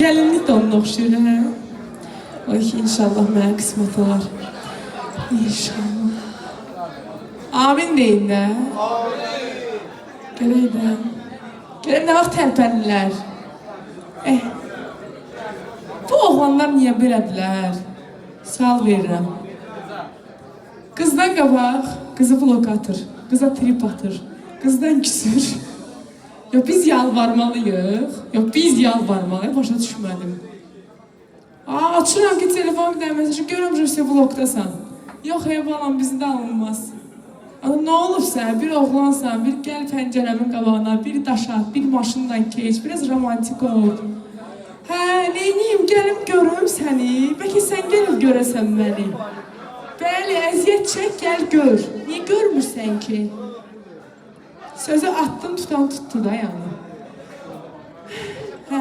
Gəlinlik də onun oxşuyur, hə? Oy ki, inşallah mənə qismət olar. İnşallah. Amin deyin də. Görək də. Görək nə vaxt tərpənirlər. Bu oğlanlar niyə belədirlər? Sual verirəm. Qızdan qabaq, qızı blok atır, qıza trip atır, qızdan küsür. Yox, biz yalvarmalıyıq. Yox, biz yalvarmalıyıq, başa düşmədim. Açıram ki, telefon bir dənə mesajı, görürəm ki, blokdasan. Yox, balam, bizdə alınmaz. Nə olub sən? Bir oğlansan, bir gəl pəncərəmin qabağına, bir daş at, bir maşından keç, biraz romantik ol. Hə, neyniyim, gəlib görüm səni, bəlkə sən gəlib görəsən məni. Bəli, əziyyət çək, gəl gör. Niyə görmürsən ki? Sözü attın, tutan tuttu da yəni. Hə.